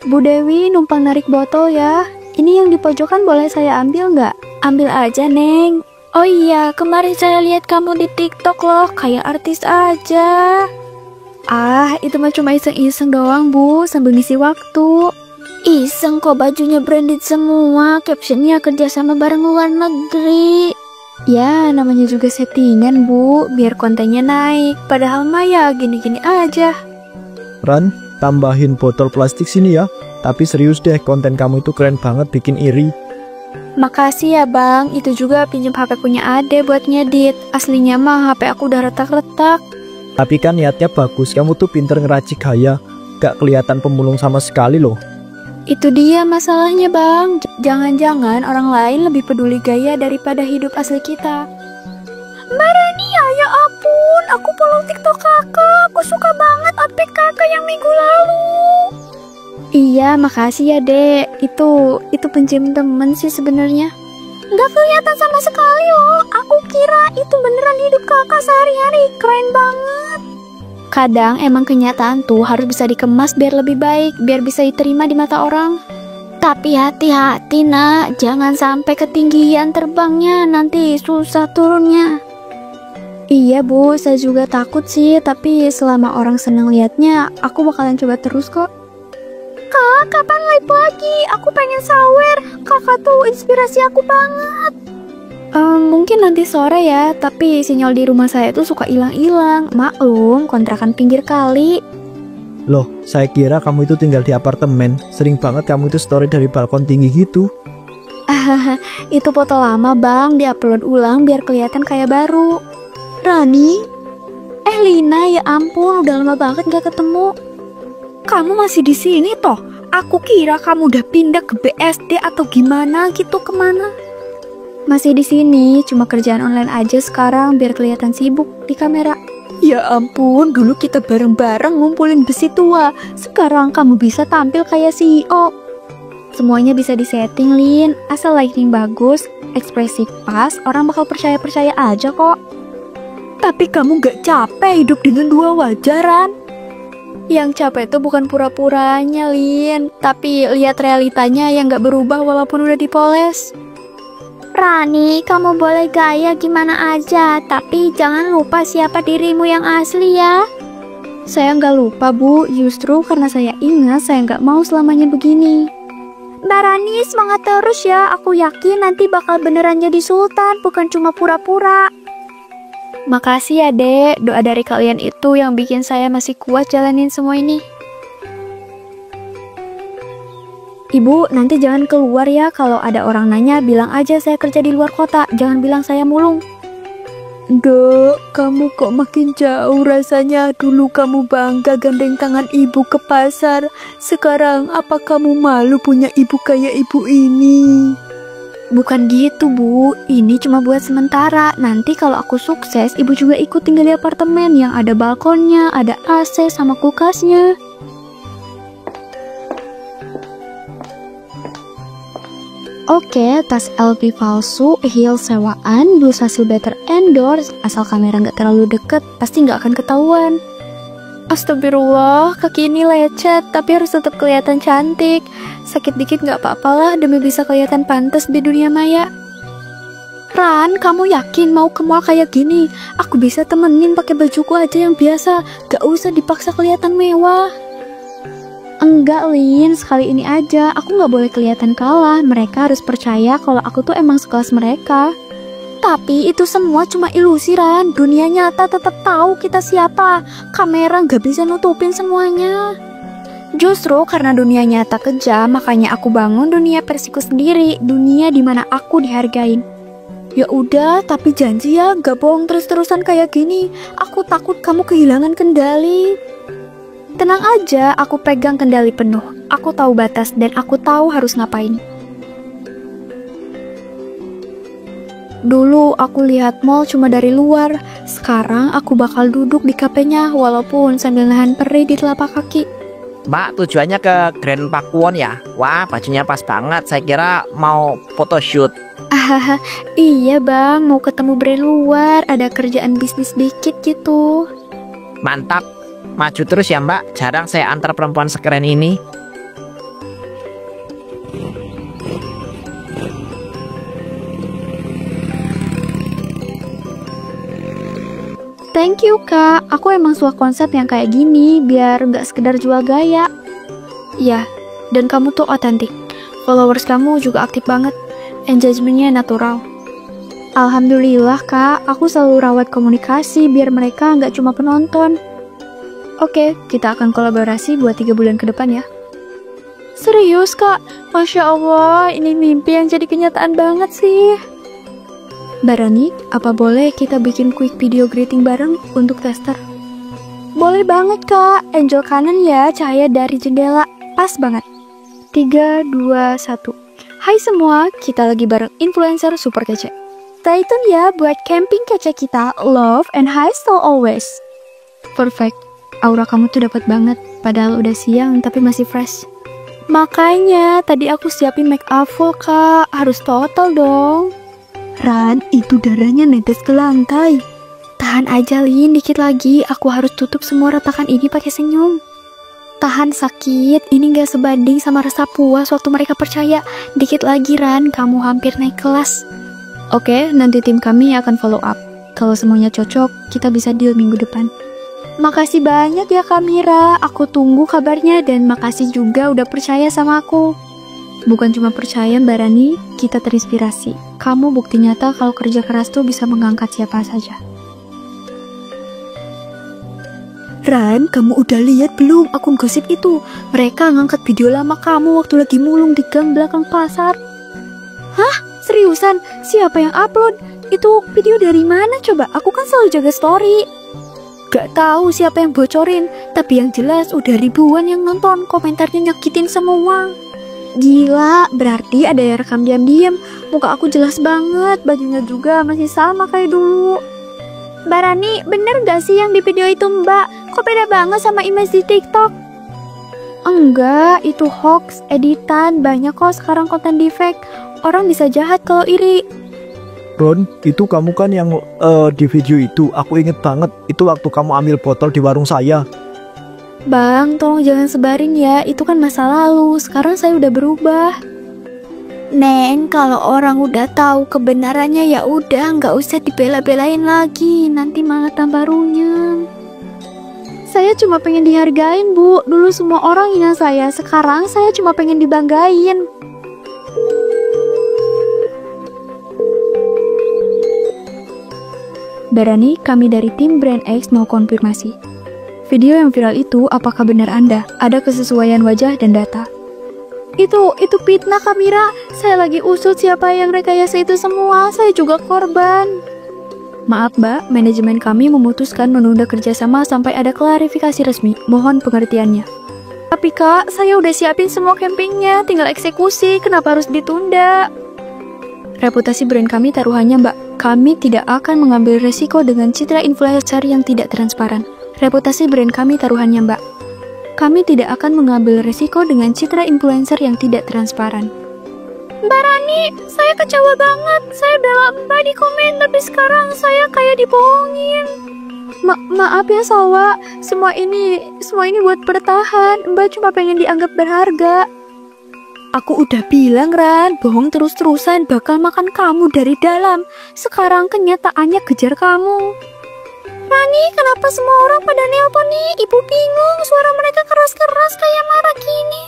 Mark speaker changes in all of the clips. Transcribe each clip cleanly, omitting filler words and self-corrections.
Speaker 1: Bu Dewi numpang narik botol ya. Ini yang di pojokan boleh saya ambil nggak? Ambil aja, Neng. Oh iya, kemarin saya lihat kamu di TikTok loh, kayak artis aja. Ah, itu mah cuma iseng-iseng doang, Bu, sambil ngisi waktu. Iseng kok, bajunya branded semua, captionnya kerjasama bareng luar negeri. Ya, namanya juga settingan, Bu, biar kontennya naik. Padahal mah ya gini-gini aja.
Speaker 2: Ran, tambahin botol plastik sini ya. Tapi serius deh, konten kamu itu keren banget, bikin iri.
Speaker 1: Makasih ya Bang, itu juga pinjem HP punya Ade buat ngedit. Aslinya mah HP aku udah retak-retak.
Speaker 2: Tapi kan niatnya bagus, kamu tuh pinter ngeracik gaya. Gak kelihatan pemulung sama sekali loh.
Speaker 1: Itu dia masalahnya Bang. Jangan-jangan orang lain lebih peduli gaya daripada hidup asli kita. Mbak Rania, ya ampun, aku follow TikTok kakak. Aku suka banget update kakak yang minggu lalu. Iya, makasih ya Dek. Itu pinjem temen sih sebenarnya. Nggak kelihatan sama sekali loh. Aku kira itu beneran hidup kakak sehari-hari. Keren banget. Kadang emang kenyataan tuh harus bisa dikemas biar lebih baik, biar bisa diterima di mata orang. Tapi hati-hati nak, jangan sampai ketinggian terbangnya, nanti susah turunnya. Iya Bu, saya juga takut sih, tapi selama orang seneng liatnya, aku bakalan coba terus kok. Kak, kapan live lagi? Aku pengen sawer. Kakak tuh inspirasi aku banget. Mungkin nanti sore ya, tapi sinyal di rumah saya tuh suka hilang-hilang. Maklum, kontrakan pinggir kali.
Speaker 2: Loh, saya kira kamu itu tinggal di apartemen. Sering banget kamu itu story dari balkon tinggi gitu.
Speaker 1: Itu foto lama Bang, diupload ulang biar kelihatan kayak baru. Rani? Lina, ya ampun, udah lama banget gak ketemu. Kamu masih di sini toh? Aku kira kamu udah pindah ke BSD atau gimana gitu, kemana? Masih di sini, cuma kerjaan online aja sekarang biar kelihatan sibuk di kamera. Ya ampun, dulu kita bareng-bareng ngumpulin besi tua. Sekarang kamu bisa tampil kayak CEO. Semuanya bisa disetting, Lin. Asal lighting bagus, ekspresif pas, orang bakal percaya-percaya aja kok. Tapi kamu gak capek hidup dengan dua wajaran? Yang capek itu bukan pura-puranya, Lin, tapi lihat realitanya yang gak berubah walaupun udah dipoles. Rani, kamu boleh gaya gimana aja, tapi jangan lupa siapa dirimu yang asli ya. Saya nggak lupa Bu, justru karena saya ingat saya nggak mau selamanya begini. Mbak Rani, semangat terus ya, aku yakin nanti bakal beneran jadi sultan, bukan cuma pura-pura. Makasih ya Dek, doa dari kalian itu yang bikin saya masih kuat jalanin semua ini. Ibu, nanti jangan keluar ya, kalau ada orang nanya bilang aja saya kerja di luar kota, jangan bilang saya mulung. Dek, kamu kok makin jauh rasanya. Dulu kamu bangga gandeng tangan ibu ke pasar, sekarang apa kamu malu punya ibu kayak ibu ini? Bukan gitu Bu, ini cuma buat sementara. Nanti kalau aku sukses, ibu juga ikut tinggal di apartemen yang ada balkonnya, ada AC sama kulkasnya. Oke, tas LV palsu, heels sewaan, blue hasil better endorse. Asal kamera nggak terlalu deket, pasti nggak akan ketahuan. Astagfirullah, kaki ini lecet, tapi harus tetap kelihatan cantik. Sakit dikit nggak apa-apa lah, demi bisa kelihatan pantas di dunia maya. Ran, kamu yakin mau ke mall kayak gini? Aku bisa temenin pakai bajuku aja yang biasa, gak usah dipaksa kelihatan mewah. Enggak Lin, sekali ini aja, aku gak boleh kelihatan kalah. Mereka harus percaya kalau aku tuh emang sekelas mereka. Tapi itu semua cuma ilusi Ran, dunia nyata tetap tahu kita siapa. Kamera gak bisa nutupin semuanya. Justru karena dunia nyata kejam, makanya aku bangun dunia versiku sendiri, dunia dimana aku dihargain. Ya udah, tapi janji ya gak bohong terus-terusan kayak gini. Aku takut kamu kehilangan kendali. Tenang aja, aku pegang kendali penuh. Aku tahu batas dan aku tahu harus ngapain. Dulu aku lihat mall cuma dari luar. Sekarang aku bakal duduk di kafenya walaupun sambil nahan perih di telapak kaki.
Speaker 3: Mbak, tujuannya ke Grand Pakuwon ya? Wah, bajunya pas banget. Saya kira mau photoshoot.
Speaker 1: Iya bang, mau ketemu brand luar. Ada kerjaan bisnis dikit gitu.
Speaker 3: Mantap. Maju terus ya Mbak, jarang saya antar perempuan sekeren ini.
Speaker 1: Thank you kak, aku emang suka konsep yang kayak gini biar nggak sekedar jual gaya. Ya, dan kamu tuh otentik. Followers kamu juga aktif banget. Engagementnya natural. Alhamdulillah kak, aku selalu rawat komunikasi biar mereka nggak cuma penonton. Oke, kita akan kolaborasi buat 3 bulan ke depan ya. Serius kak? Masya Allah, ini mimpi yang jadi kenyataan banget sih. Mbak Rani, apa boleh kita bikin quick video greeting bareng untuk tester? Boleh banget kak, angel kanan ya, cahaya dari jendela, pas banget. 3, 2, 1. Hai semua, kita lagi bareng influencer super kece. Stay tune ya buat camping kece kita, love and high style always. Perfect, aura kamu tuh dapat banget, padahal udah siang tapi masih fresh. Makanya, tadi aku siapin make up full kak, harus total dong. Ran, itu darahnya netes ke lantai. Tahan aja Lin, dikit lagi aku harus tutup semua retakan ini pakai senyum. Tahan sakit, ini gak sebanding sama rasa puas waktu mereka percaya. Dikit lagi Ran, kamu hampir naik kelas. Oke, nanti tim kami akan follow up. Kalau semuanya cocok, kita bisa deal minggu depan. Makasih banyak ya Kamira, aku tunggu kabarnya dan makasih juga udah percaya sama aku. Bukan cuma percaya Mbak Rani, kita terinspirasi. Kamu bukti nyata kalau kerja keras tuh bisa mengangkat siapa saja. Ran, kamu udah lihat belum akun gosip itu? Mereka ngangkat video lama kamu waktu lagi mulung di gang belakang pasar. Hah? Seriusan? Siapa yang upload? Itu video dari mana coba? Aku kan selalu jaga story. Gak tahu siapa yang bocorin, tapi yang jelas udah ribuan yang nonton, komentarnya nyakitin semua. Gila, berarti ada yang rekam diam-diam. Muka aku jelas banget, bajunya juga masih sama kayak dulu. Mbak Rani, bener gak sih yang di video itu mbak? Kok beda banget sama image di TikTok? Enggak, itu hoax, editan. Banyak kok sekarang konten di fake. Orang bisa jahat kalau iri.
Speaker 2: Ron, itu kamu kan yang di video itu, aku inget banget. Itu waktu kamu ambil botol di warung saya.
Speaker 1: Bang, tolong jangan sebarin ya, itu kan masa lalu, sekarang saya udah berubah. Neng, kalau orang udah tahu kebenarannya ya udah, nggak usah dibela-belain lagi, nanti malah tambah runyam. Saya cuma pengen dihargain bu, dulu semua orang hina saya, sekarang saya cuma pengen dibanggain. Barani, kami dari tim Brand X mau konfirmasi. Video yang viral itu apakah benar Anda? Ada kesesuaian wajah dan data? Itu fitnah Kamira. Saya lagi usut siapa yang rekayasa itu semua. Saya juga korban. Maaf mbak, manajemen kami memutuskan menunda kerjasama sampai ada klarifikasi resmi. Mohon pengertiannya. Tapi kak, saya udah siapin semua campingnya, tinggal eksekusi. Kenapa harus ditunda? Reputasi brand kami taruhannya mbak. Kami tidak akan mengambil resiko dengan citra influencer yang tidak transparan. Reputasi brand kami taruhannya mbak. Kami tidak akan mengambil resiko dengan citra influencer yang tidak transparan. Mbak Rani, saya kecewa banget. Saya bela mbak di komen, tapi sekarang saya kayak dibohongin. Maaf ya Salwa, semua ini buat bertahan. Mbak cuma pengen dianggap berharga. Aku udah bilang Ran, bohong terus-terusan bakal makan kamu dari dalam. Sekarang kenyataannya kejar kamu. Rani, kenapa semua orang pada nelpon nih? Ibu bingung, suara mereka keras-keras kayak marah gini.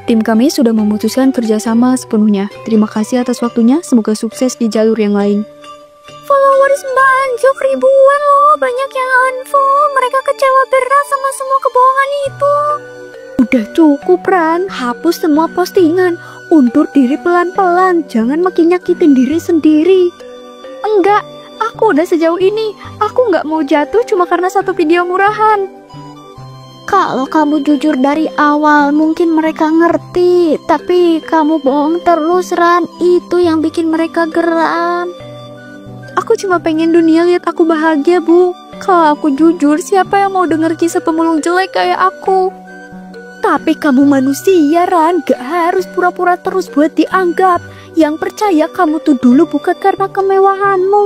Speaker 1: Tim kami sudah memutuskan kerjasama sepenuhnya. Terima kasih atas waktunya, semoga sukses di jalur yang lain. Followers Mbak Anjok ribuan loh, banyak yang unfollow. Mereka kecewa berat sama semua kebohongan itu. Udah cukup Ran, hapus semua postingan. Undur diri pelan-pelan, jangan makin nyakitin diri sendiri. Enggak, aku udah sejauh ini. Aku nggak mau jatuh cuma karena satu video murahan. Kalau kamu jujur dari awal, mungkin mereka ngerti. Tapi kamu bohong terus Ran, itu yang bikin mereka geram. Aku cuma pengen dunia lihat aku bahagia bu. Kalau aku jujur, siapa yang mau denger kisah pemulung jelek kayak aku? Tapi kamu manusia Ran, gak harus pura-pura terus buat dianggap. Yang percaya kamu tuh dulu bukan karena kemewahanmu.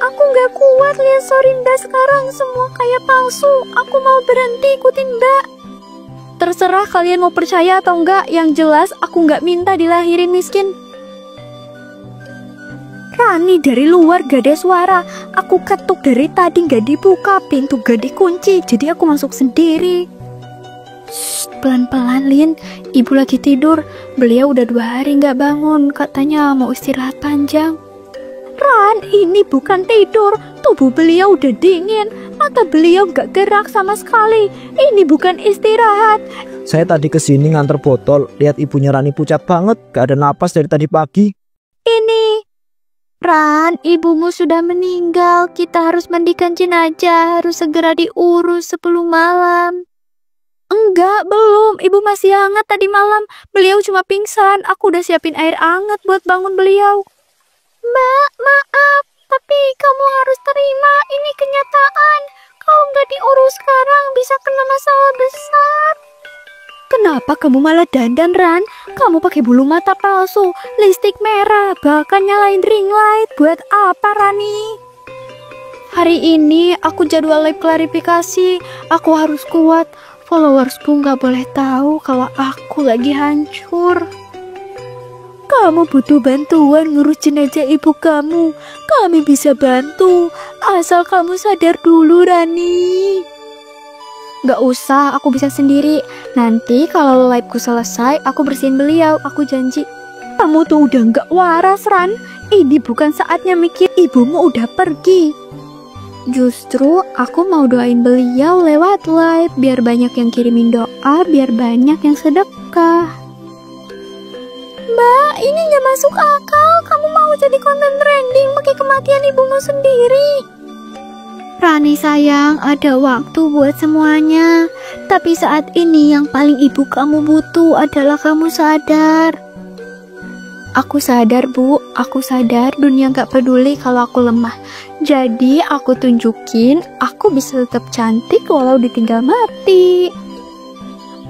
Speaker 1: Aku gak kuat lihat Sorinda sekarang, semua kayak palsu. Aku mau berhenti ikutin mbak. Terserah kalian mau percaya atau enggak, yang jelas aku gak minta dilahirin miskin. Rani, dari luar gak ada suara. Aku ketuk dari tadi gak dibuka, pintu gak dikunci, jadi aku masuk sendiri. Shh, pelan-pelan Lin, ibu lagi tidur. Beliau udah 2 hari gak bangun, katanya mau istirahat panjang. Ran, ini bukan tidur. Tubuh beliau udah dingin, mata beliau gak gerak sama sekali. Ini bukan istirahat.
Speaker 2: Saya tadi kesini nganter botol, lihat ibunya Rani pucat banget, gak ada napas dari tadi pagi.
Speaker 1: Ini Ran, ibumu sudah meninggal. Kita harus mandikan jenazah, harus segera diurus sebelum malam. Enggak, belum. Ibu masih hangat tadi malam. Beliau cuma pingsan. Aku udah siapin air hangat buat bangun beliau. Mbak, maaf, tapi kamu harus terima. Ini kenyataan. Kalau nggak diurus sekarang bisa kena masalah besar. Kenapa kamu malah dandan, Ran? Kamu pakai bulu mata palsu, lipstik merah, bahkan nyalain ring light. Buat apa, Rani? Hari ini aku jadwal live klarifikasi. Aku harus kuat. Followersku nggak boleh tahu kalau aku lagi hancur. Kamu butuh bantuan ngurus jenazah ibu kamu. Kami bisa bantu. Asal kamu sadar dulu, Rani. Gak usah, aku bisa sendiri. Nanti kalau liveku selesai, aku bersihin beliau, aku janji. Kamu tuh udah gak waras, Ran. Ini bukan saatnya mikir, ibumu udah pergi. Justru aku mau doain beliau lewat live, biar banyak yang kirimin doa, biar banyak yang sedekah. Mbak, ini gak masuk akal. Kamu mau jadi konten trending pakai kematian ibumu sendiri. Rani sayang, ada waktu buat semuanya. Tapi saat ini yang paling ibu kamu butuh adalah kamu sadar. Aku sadar, Bu. Aku sadar dunia gak peduli kalau aku lemah. Jadi aku tunjukin aku bisa tetap cantik walau ditinggal mati.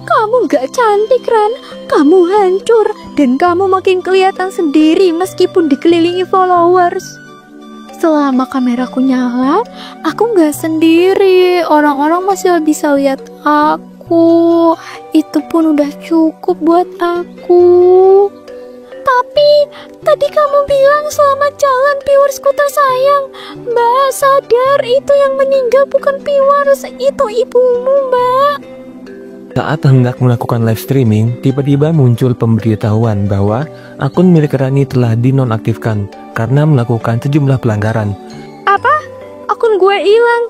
Speaker 1: Kamu gak cantik, Ran. Kamu hancur. Dan kamu makin kelihatan sendiri meskipun dikelilingi followers. Selama kameraku nyala, aku nggak sendiri. Orang-orang masih bisa lihat aku. Itu pun udah cukup buat aku. Tapi tadi kamu bilang selamat jalan viewersku tersayang. Mbak, sadar itu yang meninggal bukan viewers, itu ibumu, Mbak.
Speaker 4: Saat hendak melakukan live streaming, tiba-tiba muncul pemberitahuan bahwa akun milik Rani telah dinonaktifkan karena melakukan sejumlah pelanggaran.
Speaker 1: Apa? Akun gue hilang?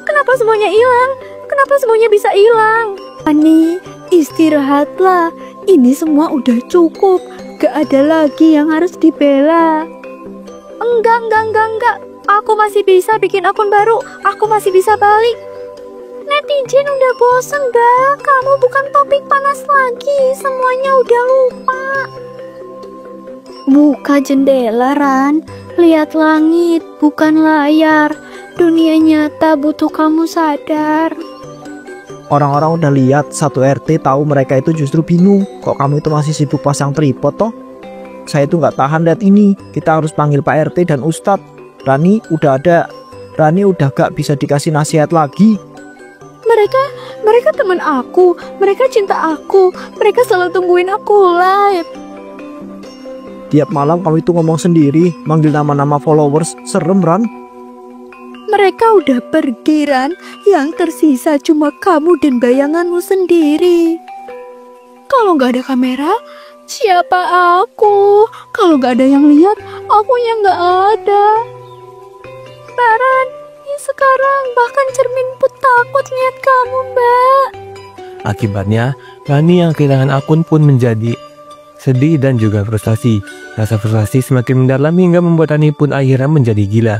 Speaker 1: Kenapa semuanya hilang? Kenapa semuanya bisa hilang? Rani, istirahatlah. Ini semua udah cukup. Gak ada lagi yang harus dibela. Enggak. Aku masih bisa bikin akun baru. Aku masih bisa balik. Netizen udah bosen, Mbak. Kamu bukan topik panas lagi. Semuanya udah lupa. Buka jendela, Ran. Lihat langit, bukan layar. Dunia nyata butuh kamu sadar.
Speaker 2: Orang-orang udah lihat, satu RT tahu mereka itu justru bingung. Kok kamu itu masih sibuk pasang tripod toh? Saya itu nggak tahan lihat ini. Kita harus panggil Pak RT dan Ustadz. Rani udah ada. Rani udah gak bisa dikasih nasihat lagi. Mereka teman aku. Mereka cinta aku. Mereka selalu tungguin aku live. Tiap malam kamu itu ngomong sendiri, manggil nama-nama followers. Serem, Ran.
Speaker 1: Mereka udah pergi, Ran. Yang tersisa cuma kamu dan bayanganmu sendiri. Kalau nggak ada kamera, siapa aku? Kalau nggak ada yang lihat, aku yang nggak ada. Ran, sekarang bahkan cermin pun takut lihat kamu, Mbak.
Speaker 4: Akibatnya, Rani yang kehilangan akun pun menjadi sedih dan juga frustasi. Rasa frustasi semakin mendalam hingga membuat Rani pun akhirnya menjadi gila.